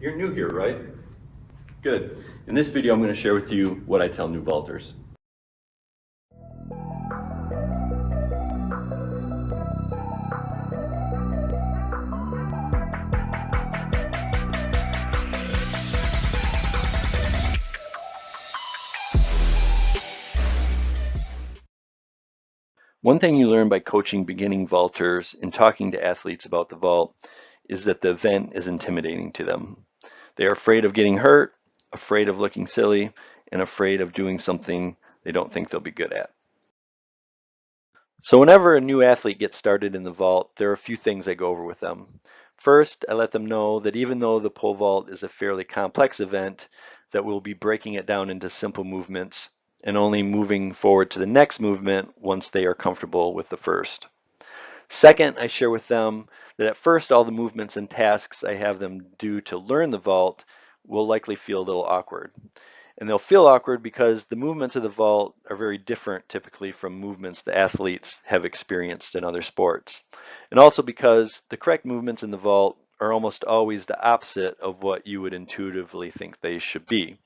You're new here, right? Good. In this video, I'm going to share with you what I tell new vaulters. One thing you learn by coaching beginning vaulters and talking to athletes about the vault is that the event is intimidating to them. They are afraid of getting hurt, afraid of looking silly, and afraid of doing something they don't think they'll be good at. So whenever a new athlete gets started in the vault, there are a few things I go over with them. First, I let them know that even though the pole vault is a fairly complex event, that we'll be breaking it down into simple movements and only moving forward to the next movement once they are comfortable with the first. Second, I share with them that at first all the movements and tasks I have them do to learn the vault will likely feel a little awkward. And they'll feel awkward because the movements of the vault are very different typically from movements the athletes have experienced in other sports. And also because the correct movements in the vault are almost always the opposite of what you would intuitively think they should be.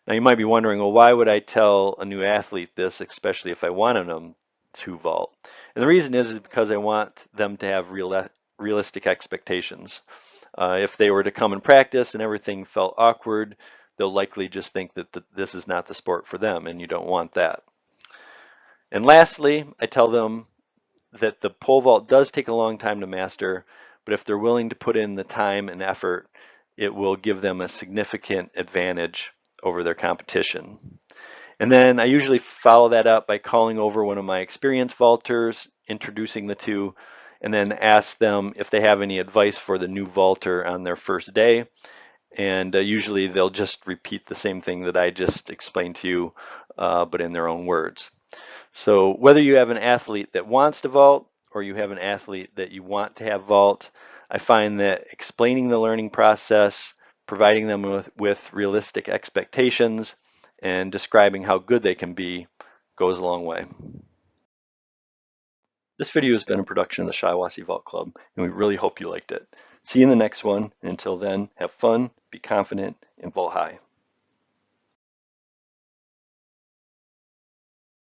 Now you might be wondering, well, why would I tell a new athlete this, especially if I wanted them to vault? And the reason is because I want them to have realistic expectations. If they were to come and practice and everything felt awkward, they'll likely just think that this is not the sport for them, and you don't want that. And lastly, I tell them that the pole vault does take a long time to master, but if they're willing to put in the time and effort, it will give them a significant advantage over their competition. And then I usually follow that up by calling over one of my experienced vaulters, introducing the two, and then ask them if they have any advice for the new vaulter on their first day. And usually they'll just repeat the same thing that I just explained to you, but in their own words. So whether you have an athlete that wants to vault or you have an athlete that you want to have vault, I find that explaining the learning process, providing them with realistic expectations, and describing how good they can be goes a long way. This video has been a production of the Shiawassee Vault Club, and we really hope you liked it. See you in the next one, and until then, have fun, be confident, and vault high.